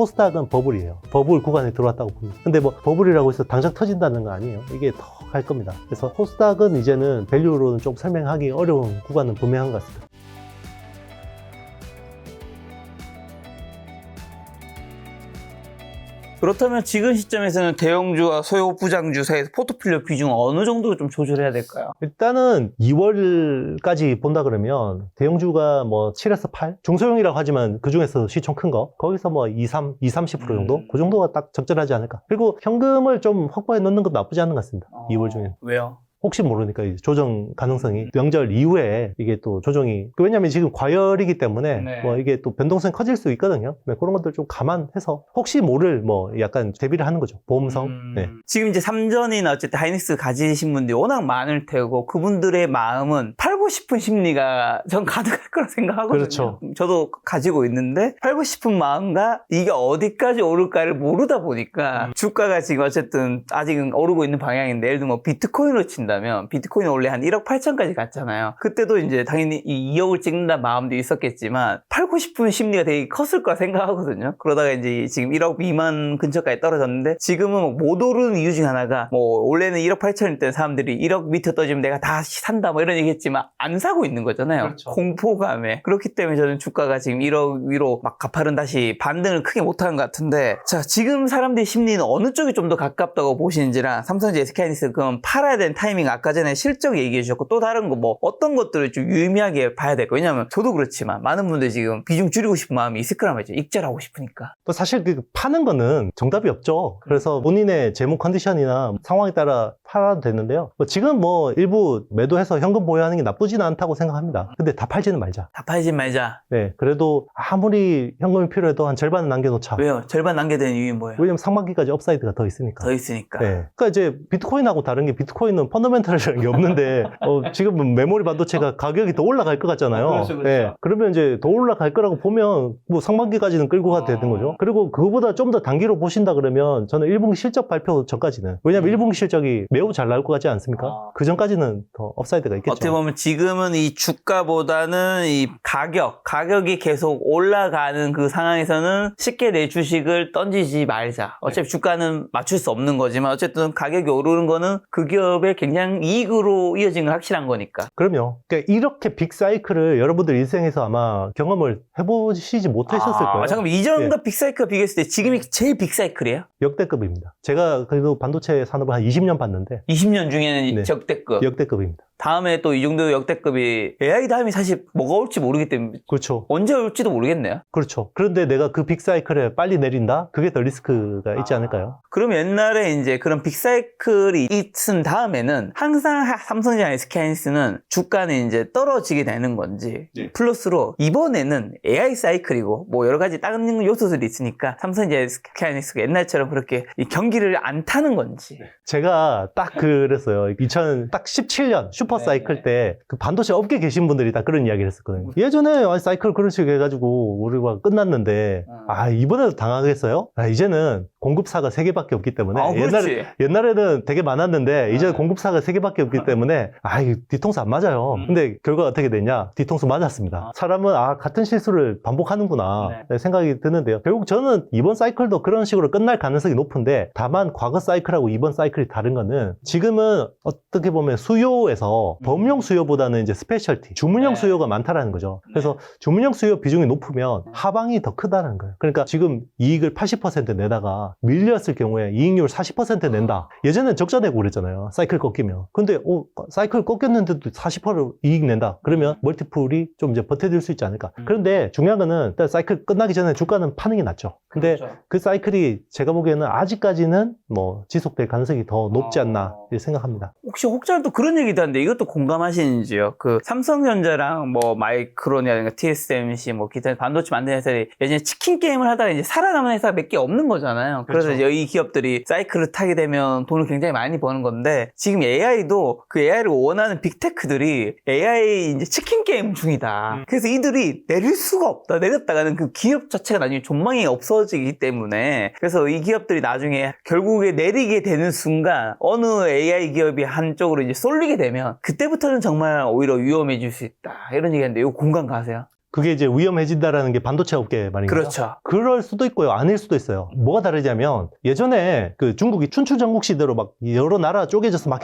코스닥은 버블이에요. 버블 구간에 들어왔다고 봅니다. 근데 뭐 버블이라고 해서 당장 터진다는 건 아니에요. 이게 더 갈 겁니다. 그래서 코스닥은 이제는 밸류로는 좀 설명하기 어려운 구간은 분명한 것 같습니다. 그렇다면 지금 시점에서는 대형주와 소형 부장주 사이에서 포트폴리오 비중 어느 정도 좀 조절해야 될까요? 일단은 2월까지 본다 그러면 대형주가 뭐 7에서 8? 중소형이라고 하지만 그 중에서 시총 큰 거 거기서 뭐 30% 정도? 그 정도가 딱 적절하지 않을까. 그리고 현금을 좀 확보해 놓는 것도 나쁘지 않은 것 같습니다. 2월 중에. 왜요? 혹시 모르니까 이제 조정 가능성이 명절 이후에 이게 또 조정이 왜냐면 지금 과열이기 때문에 네. 뭐 이게 또 변동성이 커질 수 있거든요. 네, 그런 것들 좀 감안해서 혹시 모를 뭐 약간 대비를 하는 거죠. 보험성. 네. 지금 이제 삼전이나 어쨌든 하이닉스 가지신 분들이 워낙 많을 테고 그분들의 마음은 팔고 싶은 심리가 전 가득할 거라 생각하거든요. 그렇죠. 저도 가지고 있는데 팔고 싶은 마음과 이게 어디까지 오를까를 모르다 보니까 주가가 지금 어쨌든 아직은 오르고 있는 방향인데 예를 들면 뭐 비트코인으로 친다면 비트코인 원래 한 1억 8천까지 갔잖아요. 그때도 이제 당연히 이 2억을 찍는다는 마음도 있었겠지만 팔고 싶은 심리가 되게 컸을 거라 생각하거든요. 그러다가 이제 지금 1억 미만 근처까지 떨어졌는데 지금은 못 오르는 이유 중 하나가 뭐 원래는 1억 8천일 때 사람들이 1억 밑에 떠지면 내가 다시 산다 뭐 이런 얘기 했지만 안 사고 있는 거잖아요. 그렇죠. 공포감에. 그렇기 때문에 저는 주가가 지금 1억 위로 막 가파른 다시 반등을 크게 못하는 것 같은데 자 지금 사람들의 심리는 어느 쪽이 좀 더 가깝다고 보시는지랑 삼성전자 SK하이닉스 그럼 팔아야 되는 타이밍 아까 전에 실적 얘기해 주셨고 또 다른 거 뭐 어떤 것들을 좀 유의미하게 봐야 될까. 왜냐하면 저도 그렇지만 많은 분들이 지금 비중 줄이고 싶은 마음이 있을 거란 말이죠. 익절하고 싶으니까. 또 사실 그 파는 거는 정답이 없죠. 그래서 본인의 재무 컨디션이나 상황에 따라 팔아도 되는데요. 뭐 지금 뭐 일부 매도해서 현금 보유하는 게 나쁘지는 않다고 생각합니다. 근데 다 팔지는 말자. 다 팔지 말자. 네, 그래도 아무리 현금이 필요해도 한 절반은 남겨놓자. 왜요? 절반 남겨야 되는 이유는 뭐예요? 왜냐면 상반기까지 업사이드가 더 있으니까. 더 있으니까. 네. 그러니까 이제 비트코인하고 다른 게 비트코인은 펀더멘털이라는 게 없는데 지금 메모리 반도체가 가격이 더 올라갈 것 같잖아요. 그렇죠, 그렇죠. 네. 그러면 이제 더 올라갈 거라고 보면 뭐 상반기까지는 끌고 가도 되는 거죠. 그리고 그거보다 좀 더 단기로 보신다 그러면 저는 1분기 실적 발표 전까지는 왜냐면 1분기 실적이 매우 잘 나올 것 같지 않습니까? 그 전까지는 더 업사이드가 있겠죠. 어떻게 보면 지금은 이 주가보다는 이 가격이 계속 올라가는 그 상황에서는 쉽게 내 주식을 던지지 말자. 어차피 주가는 맞출 수 없는 거지만 어쨌든 가격이 오르는 거는 그 기업의 굉장히 이익으로 이어지는 건 확실한 거니까. 그럼요. 그러니까 이렇게 빅사이클을 여러분들 인생에서 아마 경험을 해보시지 못하셨을 거예요. 잠깐만 이전과 빅사이클 비교했을 때 지금이 제일 빅사이클이에요? 역대급입니다. 제가 그래도 반도체 산업을 한 20년 봤는데 20년 중에는 네. 역대급. 역대급입니다. 다음에 또 이 정도 역대급이 AI 다음에 사실 뭐가 올지 모르기 때문에 그렇죠. 언제 올지도 모르겠네요. 그렇죠. 그런데 내가 그 빅사이클에 빨리 내린다? 그게 더 리스크가 있지 않을까요? 그럼 옛날에 이제 그런 빅사이클이 있은 다음에는 항상 삼성전자 SK하이닉스는 주가는 이제 떨어지게 되는 건지 플러스로 이번에는 AI 사이클이고 뭐 여러 가지 다른 요소들이 있으니까 삼성전자 SK하이닉스가 옛날처럼 그렇게 이 경기를 안 타는 건지. 제가 딱 그랬어요. 2017년 슈퍼 사이클 때 그 반도체 업계 계신 분들이 다 그런 이야기를 했었거든요. 예전에 사이클 그런 식으로 해가지고 우리가 끝났는데 이번에도 당하겠어요? 이제는 공급사가 3개밖에 없기 때문에 옛날에는 되게 많았는데 이제 공급사가 3개밖에 없기 때문에 이거 뒤통수 안 맞아요. 근데 결과가 어떻게 됐냐? 뒤통수 맞았습니다. 사람은 같은 실수를 반복하는구나 생각이 드는데요. 결국 저는 이번 사이클도 그런 식으로 끝날 가능성이 높은데 다만 과거 사이클하고 이번 사이클이 다른 거는 지금은 어떻게 보면 수요에서 범용 수요보다는 이제 스페셜티, 주문형 수요가 많다라는 거죠. 그래서 주문형 수요 비중이 높으면 하방이 더 크다는 거예요. 그러니까 지금 이익을 80% 내다가 밀렸을 경우에 이익률 40% 낸다. 예전엔 적자 내고 그랬잖아요. 사이클 꺾이면. 근데 사이클 꺾였는데도 40% 이익 낸다. 그러면 멀티플이 좀 이제 버텨줄 수 있지 않을까. 그런데 중요한 거는 일단 사이클 끝나기 전에 주가는 파는 게 낫죠. 근데 그 사이클이 제가 보기에는 아직까지는 뭐 지속될 가능성이 더 높지 않나 생각합니다. 혹시 혹자는 또 그런 얘기도 하는데 이것도 공감하시는지요? 그 삼성전자랑 뭐 마이크론이라든가 TSMC 뭐 기타 반도체 만드는 회사들이 예전에 치킨 게임을 하다가 이제 살아남은 회사가 몇 개 없는 거잖아요. 그래서 그렇죠. 이 기업들이 사이클을 타게 되면 돈을 굉장히 많이 버는 건데 지금 AI도 그 AI를 원하는 빅테크들이 AI 이제 치킨 게임 중이다. 그래서 이들이 내릴 수가 없다. 내렸다가는 그 기업 자체가 나중에 존망이 없어지기 때문에 그래서 이 기업들이 나중에 결국에 내리게 되는 순간 어느 AI 기업이 한쪽으로 이제 쏠리게 되면 그때부터는 정말 오히려 위험해질 수 있다. 이런 얘기하는데 이거 공감 가세요? 그게 이제 위험해진다라는 게 반도체 업계 말인가요? 그렇죠. 그럴 수도 있고요. 아닐 수도 있어요. 뭐가 다르냐면 예전에 그 중국이 춘추전국 시대로 막 여러 나라 쪼개져서 막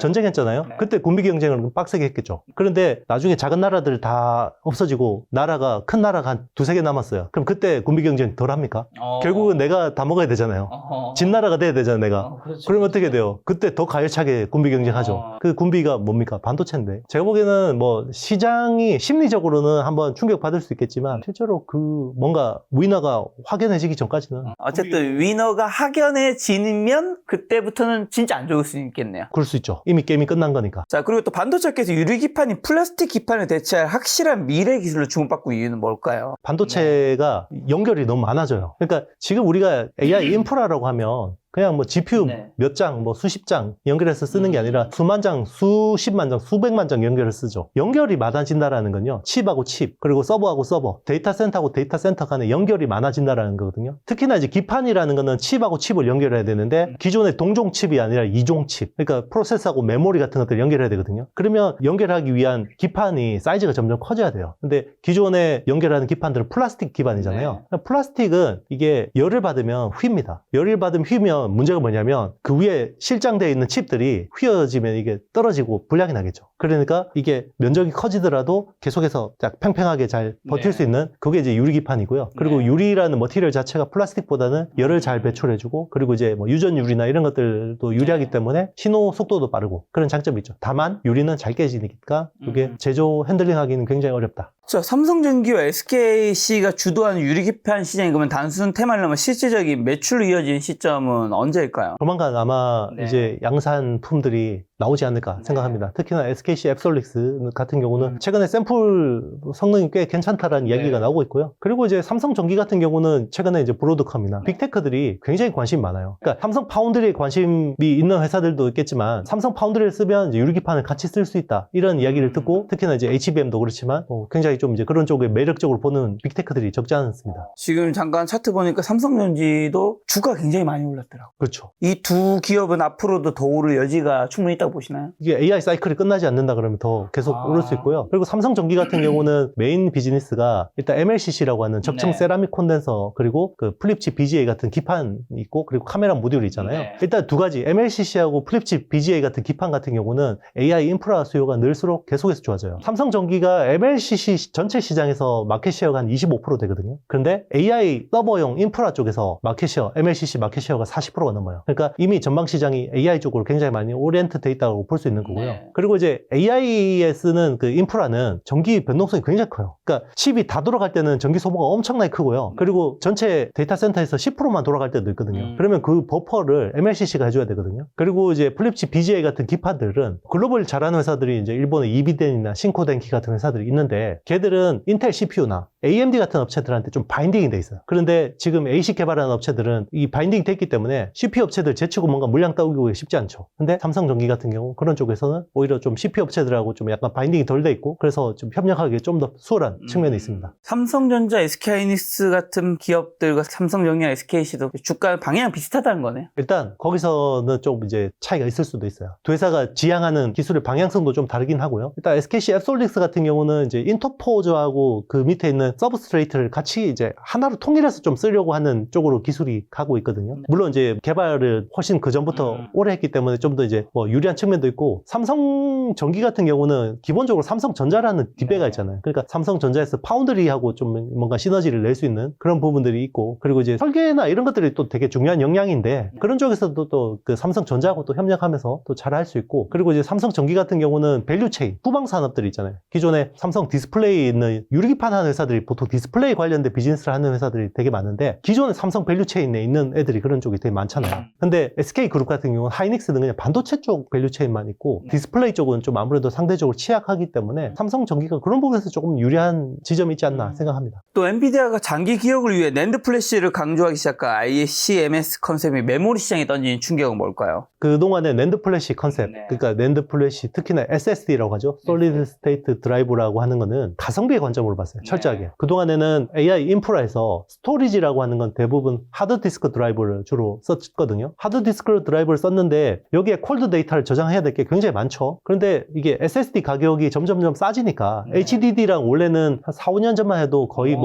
전쟁했잖아요. 네. 그때 군비 경쟁을 빡세게 했겠죠. 그런데 나중에 작은 나라들 다 없어지고 나라가 큰 나라가 한 두세 개 남았어요. 그럼 그때 군비 경쟁 덜 합니까? 결국은 내가 다 먹어야 되잖아요. 진 나라가 돼야 되잖아요, 내가. 그렇죠. 그러면 어떻게 돼요? 그때 더 가열차게 군비 경쟁하죠. 그 군비가 뭡니까? 반도체인데. 제가 보기에는 뭐 시장이 심리적으로는 한번 충격받을 수 있겠지만 실제로 그 뭔가 위너가 확연해지기 전까지는 어쨌든 위너가 확연해지면 그때부터는 진짜 안 좋을 수 있겠네요. 그럴 수 있죠. 이미 게임이 끝난 거니까. 자, 그리고 또 반도체께서 유리 기판이 플라스틱 기판을 대체할 확실한 미래 기술로 주목받고 있는 이유는 뭘까요? 반도체가 연결이 너무 많아져요. 그러니까 지금 우리가 AI 인프라라고 하면 그냥 뭐 GPU 네. 몇 장, 뭐 수십 장 연결해서 쓰는 게 아니라 수만 장, 수십만 장, 수백만 장 연결을 쓰죠. 연결이 많아진다라는 건요. 칩하고 칩, 그리고 서버하고 서버, 데이터 센터하고 데이터 센터 간의 연결이 많아진다라는 거거든요. 특히나 이제 기판이라는 거는 칩하고 칩을 연결해야 되는데 기존의 동종 칩이 아니라 이종 칩. 그러니까 프로세서하고 메모리 같은 것들을 연결해야 되거든요. 그러면 연결하기 위한 기판이 사이즈가 점점 커져야 돼요. 근데 기존에 연결하는 기판들은 플라스틱 기반이잖아요. 플라스틱은 이게 열을 받으면 휘입니다. 열을 받으면 휘면 문제가 뭐냐면 그 위에 실장되어 있는 칩들이 휘어지면 이게 떨어지고 불량이 나겠죠. 그러니까 이게 면적이 커지더라도 계속해서 딱 팽팽하게 잘 버틸 수 있는 그게 이제 유리기판이고요. 그리고 유리라는 머티리얼 자체가 플라스틱보다는 열을 잘 배출해주고 그리고 이제 뭐 유전 유리나 이런 것들도 유리하기 때문에 신호 속도도 빠르고 그런 장점이 있죠. 다만 유리는 잘 깨지니까 이게 제조 핸들링하기는 굉장히 어렵다. 자, 삼성전기와 SKC가 주도하는 유리 기판 시장이 그러면 단순 테마를 넘어 실질적인 매출로 이어진 시점은 언제일까요? 조만간 아마 네. 이제 양산품들이 나오지 않을까 생각합니다. 특히나 SKC 앱솔릭스 같은 경우는 최근에 샘플 성능이 꽤 괜찮다라는 이야기가 나오고 있고요. 그리고 이제 삼성전기 같은 경우는 최근에 이제 브로드컴이나 빅테크들이 굉장히 관심이 많아요. 그러니까 삼성 파운드리에 관심이 있는 회사들도 있겠지만 삼성 파운드리를 쓰면 이제 유리기판을 같이 쓸 수 있다 이런 이야기를 듣고 특히나 이제 HBM도 그렇지만 굉장히 좀 이제 그런 쪽에 매력적으로 보는 빅테크들이 적지 않습니다. 지금 잠깐 차트 보니까 삼성전기도 주가 굉장히 많이 올랐더라고요. 그렇죠. 이 두 기업은 앞으로도 더 오를 여지가 충분히 있다고 보시나요? 이게 AI 사이클이 끝나지 않는다 그러면 더 계속 오를 수 있고요. 그리고 삼성전기 같은 경우는 메인 비즈니스가 일단 MLCC라고 하는 적층 세라믹 콘덴서 그리고 그 플립칩 BGA 같은 기판이 있고 그리고 카메라 모듈이 있잖아요. 일단 두 가지 MLCC하고 플립칩 BGA 같은 기판 같은 경우는 AI 인프라 수요가 늘수록 계속해서 좋아져요. 삼성전기가 MLCC 전체 시장에서 마켓시어가 한 25% 되거든요. 그런데 AI 서버용 인프라 쪽에서 마켓시어, MLCC 마켓시어가 40%가 넘어요. 그러니까 이미 전방 시장이 AI 쪽으로 굉장히 많이 오리엔트 돼 있다고 볼 수 있는 거고요. 그리고 이제 AI에 쓰는 그 인프라는 전기 변동성이 굉장히 커요. 그러니까 칩이 다 돌아갈 때는 전기 소모가 엄청나게 크고요. 그리고 전체 데이터 센터에서 10%만 돌아갈 때도 있거든요. 그러면 그 버퍼를 MLCC가 해줘야 되거든요. 그리고 이제 플립칩 BGA 같은 기판들은 글로벌 잘하는 회사들이 이제 일본의 이비덴이나 신코덴키 같은 회사들이 있는데 걔들은 인텔 CPU나 AMD 같은 업체들한테 좀 바인딩이 돼 있어요. 그런데 지금 ASIC 개발하는 업체들은 이 바인딩이 됐기 때문에 CPU 업체들 제치고 뭔가 물량 따오기가 쉽지 않죠. 근데 삼성전기 같은 경우 그런 쪽에서는 오히려 좀 CPU 업체들하고 좀 약간 바인딩이 덜 돼 있고 그래서 좀 협력하기 좀 더 수월한 측면이 있습니다. 삼성전자, SK하이닉스 같은 기업들과 삼성전기나 SKC도 주가 방향 비슷하다는 거네요. 일단 거기서는 좀 이제 차이가 있을 수도 있어요. 두 회사가 지향하는 기술의 방향성도 좀 다르긴 하고요. 일단 SKC 앱솔릭스 같은 경우는 이제 인터포저하고 그 밑에 있는 서브스트레이트를 같이 이제 하나로 통일해서 좀 쓰려고 하는 쪽으로 기술이 가고 있거든요. 물론 이제 개발을 훨씬 그 전부터 오래 했기 때문에 좀 더 이제 뭐 유리한 측면도 있고 삼성전기 같은 경우는 기본적으로 삼성전자라는 뒷배가 있잖아요. 그러니까 삼성전자에서 파운드리하고 좀 뭔가 시너지를 낼 수 있는 그런 부분들이 있고 그리고 이제 설계나 이런 것들이 또 되게 중요한 역량인데 그런 쪽에서도 또 그 삼성전자하고 또 협력하면서 또 잘 할 수 있고 그리고 이제 삼성전기 같은 경우는 밸류체인 후방 산업들이 있잖아요. 기존에 삼성 디스플레이에 있는 유리기판 하는 회사들이 보통 디스플레이 관련된 비즈니스를 하는 회사들이 되게 많은데 기존에 삼성 밸류체인에 있는 애들이 그런 쪽이 되게 많잖아요. 근데 SK그룹 같은 경우는 하이닉스는 그냥 반도체 쪽 밸류체인만 있고 디스플레이 쪽은 좀 아무래도 상대적으로 취약하기 때문에 삼성전기가 그런 부분에서 조금 유리한 지점이 있지 않나 생각합니다. 또 엔비디아가 장기 기억을 위해 낸드 플래시를 강조하기 시작한 ICMS 컨셉이 메모리 시장에 던진 충격은 뭘까요? 그동안의 낸드 플래시 컨셉, 그러니까 낸드 플래시, 특히나 SSD라고 하죠. 솔리드 스테이트 드라이브라고 하는 거는 가성비의 관점으로 봤어요. 철저하게. 그동안에는 AI 인프라에서 스토리지라고 하는 건 대부분 하드디스크 드라이브를 주로 썼거든요. 하드디스크 드라이브를 썼는데 여기에 콜드 데이터를 저장해야 될 게 굉장히 많죠. 그런데 근데 이게 SSD 가격이 점점점 싸지니까 네. HDD랑 원래는 한 4, 5년 전만 해도 거의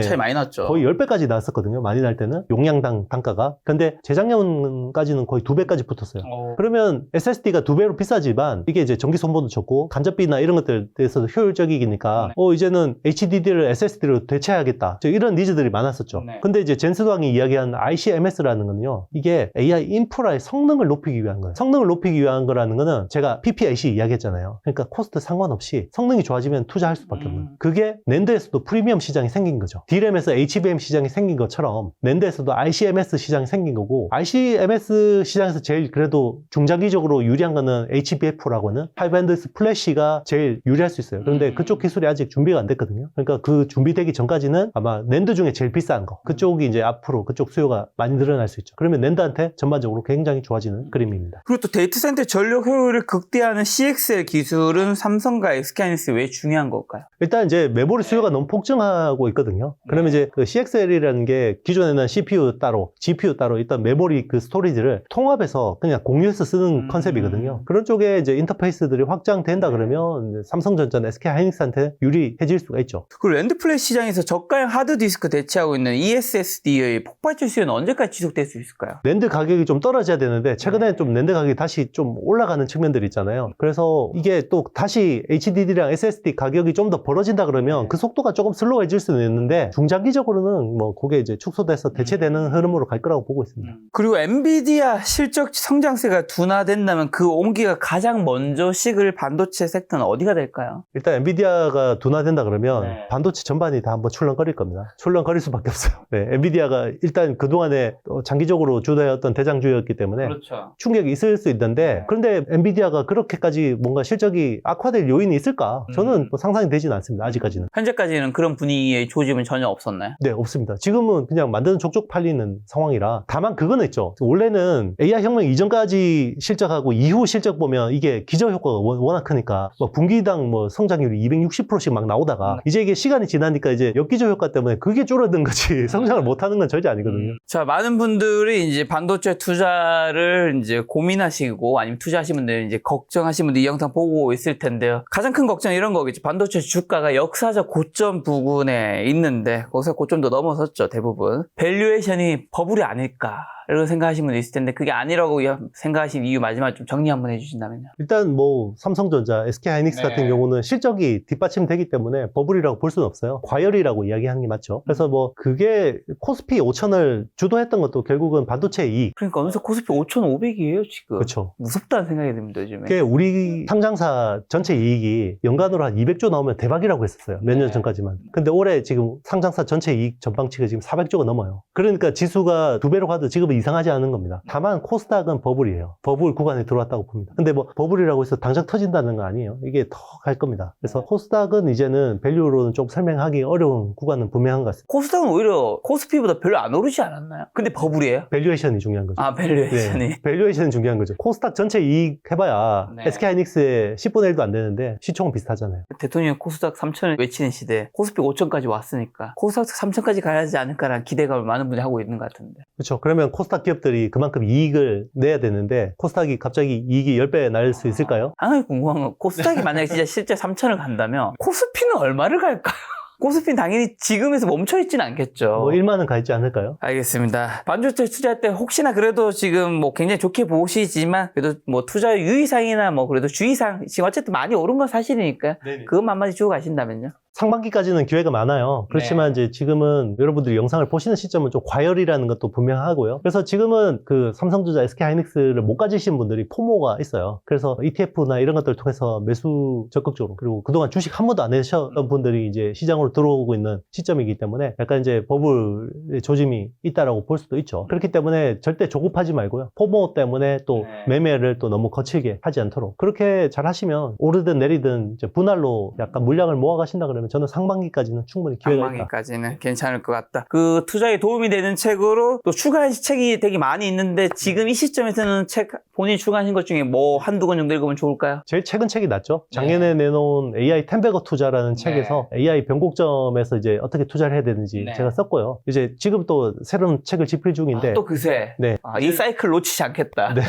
차이 많이 났죠. 거의 10배까지 나왔었거든요. 많이 날 때는. 용량당 단가가. 근데 재작년까지는 거의 2배까지 붙었어요. 그러면 SSD가 2배로 비싸지만 이게 이제 전기 소모도 적고 간접비나 이런 것들에 대해서도 효율적이니까 이제는 HDD를 SSD로 대체해야겠다. 이런 니즈들이 많았었죠. 네. 근데 이제 젠스왕이 이야기한 ICMS라는 거는요. 이게 AI 인프라의 성능을 높이기 위한 거예요. 성능을 높이기 위한 거라는 거는 제가 PPAC 이야기했잖아요. 그러니까 코스트 상관없이 성능이 좋아지면 투자할 수밖에 없는. 그게 낸드에서도 프리미엄 시장이 생긴 거죠. D램에서 HBM 시장이 생긴 것처럼 낸드에서도 ICMS 시장이 생긴 거고 ICMS 시장에서 제일 그래도 중장기적으로 유리한 거는 HBF라고 하는 하이밴드위스 플래시가 제일 유리할 수 있어요. 그런데 그쪽 기술이 아직 준비가 안 됐거든요. 그러니까 그 준비되기 전까지는 아마 낸드 중에 제일 비싼 거 그쪽이 이제 앞으로 그쪽 수요가 많이 늘어날 수 있죠. 그러면 낸드한테 전반적으로 굉장히 좋아지는 그림입니다. 그리고 또 데이터 센터 전력 효율을 극대화하는 CXL 기술은 삼성과 SK하이닉스 왜 중요한 걸까요? 일단 이제 메모리 수요가 너무 폭증하고 있거든요. 그러면 이제 그 CXL이라는 게 기존에는 CPU 따로, GPU 따로 일단 메모리 그 스토리지를 통합해서 그냥 공유해서 쓰는 컨셉이거든요. 그런 쪽에 이제 인터페이스들이 확장된다 그러면 이제 삼성전자나 SK하이닉스한테 유리해질 수가 있죠. 그리고 랜드 플래시 시장에서 저가형 하드디스크 대체하고 있는 ESSD의 폭발적 수요는 언제까지 지속될 수 있을까요? 낸드 가격이 좀 떨어져야 되는데 최근에 좀 낸드 가격이 다시 좀 올라가는 측면들이 있잖아요. 그래서 이게 또 다시 HDD랑 SSD 가격이 좀 더 벌어진다 그러면 그 속도가 조금 슬로우해질 수는 있는데 중장기적으로는 뭐 그게 이제 축소돼서 대체되는 흐름으로 갈 거라고 보고 있습니다. 그리고 엔비디아 실적 성장세가 둔화된다면 그 온기가 가장 먼저 식을 반도체 섹터는 어디가 될까요? 일단 엔비디아가 둔화된다 그러면 네. 반도체 전반이 다 한번 출렁거릴 겁니다. 출렁거릴 수밖에 없어요. 네, 엔비디아가 일단 그동안에 장기적으로 주도해왔던 대장주였기 때문에 그렇죠. 충격이 있을 수 있는데 그런데 엔비디아가 그렇게까지 뭔가 실적이 악화될 요인이 있을까? 저는 뭐 상상이 되지는 않습니다. 아직까지는. 현재까지는 그런 분위기의 조짐은 전혀 없었나요? 네, 없습니다. 지금은 그냥 만드는 족족 팔리는 상황이라. 다만 그거는 있죠. 원래는 AI 혁명 이전까지 실적하고 이후 실적 보면 이게 기저 효과가 워낙 크니까 뭐 분기당 뭐 성장률이 260%씩 막 나오다가 이제 이게 시간이 지나니까 이제 역기저 효과 때문에 그게 줄어든 거지 성장을 못하는 건 절대 아니거든요. 자, 많은 분들이 이제 반도체 투자를 이제 고민하시고 아니면 투자하시는 분들 이제 걱정하시는 분들 이 영상 보고 있을 텐데요. 가장 큰 걱정 이런 거겠죠. 반도체 주가가 역사적 고점 부근에 있는데 거기서 고점도 넘어섰죠. 대부분. 밸류에이션이 버블이 아닐까. 이런 생각하시는 분도 있을 텐데 그게 아니라고 생각하신 이유 마지막에 좀 정리 한번 해주신다면요. 일단 뭐 삼성전자, SK하이닉스 네. 같은 경우는 실적이 뒷받침되기 때문에 버블이라고 볼 수는 없어요. 과열이라고 이야기하는 게 맞죠. 그래서 뭐 그게 코스피 5천을 주도했던 것도 결국은 반도체 이익. 그러니까 어느새 코스피 5,500이에요 지금. 그렇죠. 무섭다는 생각이 듭니다 요즘에. 그게 우리 상장사 전체 이익이 연간으로 한 200조 나오면 대박이라고 했었어요. 몇 년 전까지만. 근데 올해 지금 상장사 전체 이익 전방치가 지금 400조가 넘어요. 그러니까 지수가 2배로 가도 지금은 이상하지 않은 겁니다. 다만 코스닥은 버블이에요. 버블 구간에 들어왔다고 봅니다. 근데 뭐 버블이라고 해서 당장 터진다는 거 아니에요. 이게 더 갈 겁니다. 그래서 코스닥은 이제는 밸류로는 좀 설명하기 어려운 구간은 분명한 것 같습니다. 코스닥은 오히려 코스피보다 별로 안 오르지 않았나요? 근데 버블이에요? 밸류에이션이 중요한 거죠. 아, 밸류에이션이. 네. 밸류에이션이 중요한 거죠. 코스닥 전체 이익 해봐야 네. SK하이닉스의 10분의 1도 안 되는데 시총은 비슷하잖아요. 대통령이 코스닥 3천을 외치는 시대에 코스피 5천까지 왔으니까 코스닥 3천까지 가야 하지 않을까라는 기대감을 많은 분이 하고 있는 것 같은데. 그렇죠. 그러면 코스닥 기업들이 그만큼 이익을 내야 되는데 코스닥이 갑자기 이익이 10배 날 수 있을까요? 항상 궁금한 건 코스닥이 만약에 진짜 실제 3천을 간다면 코스피는 얼마를 갈까요? 코스피는 당연히 지금에서 멈춰있지는 않겠죠. 뭐 1만은 가 있지 않을까요? 알겠습니다. 반도체 투자할 때 혹시나 그래도 지금 뭐 굉장히 좋게 보시지만 그래도 뭐 투자 유의사항이나 뭐 그래도 주의사항 지금 어쨌든 많이 오른 건 사실이니까 그것만 한마디 주고 가신다면요. 상반기까지는 기회가 많아요. 그렇지만 이제 지금은 여러분들이 영상을 보시는 시점은 좀 과열이라는 것도 분명하고요. 그래서 지금은 그 삼성전자, SK하이닉스를 못 가지신 분들이 포모가 있어요. 그래서 ETF나 이런 것들을 통해서 매수 적극적으로 그리고 그동안 주식 한 번도 안 내셨던 분들이 이제 시장으로 들어오고 있는 시점이기 때문에 약간 이제 버블의 조짐이 있다라고 볼 수도 있죠. 그렇기 때문에 절대 조급하지 말고요. 포모 때문에 또 매매를 또 너무 거칠게 하지 않도록 그렇게 잘 하시면 오르든 내리든 이제 분할로 약간 물량을 모아 가신다 그러면 된다면 저는 상반기까지는 충분히 기회가 있다. 상반기까지는 괜찮을 것 같다. 그 투자에 도움이 되는 책으로 또 추가하신 책이 되게 많이 있는데 지금 이 시점에서는 책 본인이 추가하신 것 중에 뭐 한두 권 정도 읽으면 좋을까요? 제일 최근 책이 낫죠. 작년에 내놓은 AI 텐베거 투자라는 책에서 AI 변곡점에서 이제 어떻게 투자를 해야 되는지 네. 제가 썼고요. 이제 지금 또 새로운 책을 집필 중인데 또 그새 네. 이 사이클 놓치지 않겠다. 네.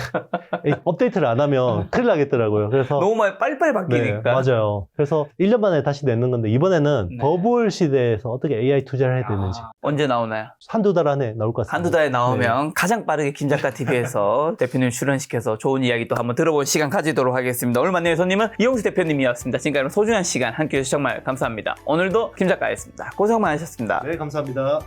이 업데이트를 안 하면 큰일 나겠더라고요. 그래서 너무 많이 빨리빨리 바뀌니까. 네, 맞아요. 그래서 1년 만에 다시 내는 건데 이번에는 네. 버블 시대에서 어떻게 AI 투자를 해야 되는지 언제 나오나요? 한두 달 안에 나올 것 같습니다. 한두 달에 나오면 가장 빠르게 김작가 TV에서 대표님 출연시켜서 좋은 이야기 또 한번 들어볼 시간 가지도록 하겠습니다. 오늘 만난 손님은 이용수 대표님이었습니다. 지금까지 소중한 시간 함께해 주셔서 정말 감사합니다. 오늘도 김작가였습니다. 고생 많으셨습니다. 네, 감사합니다.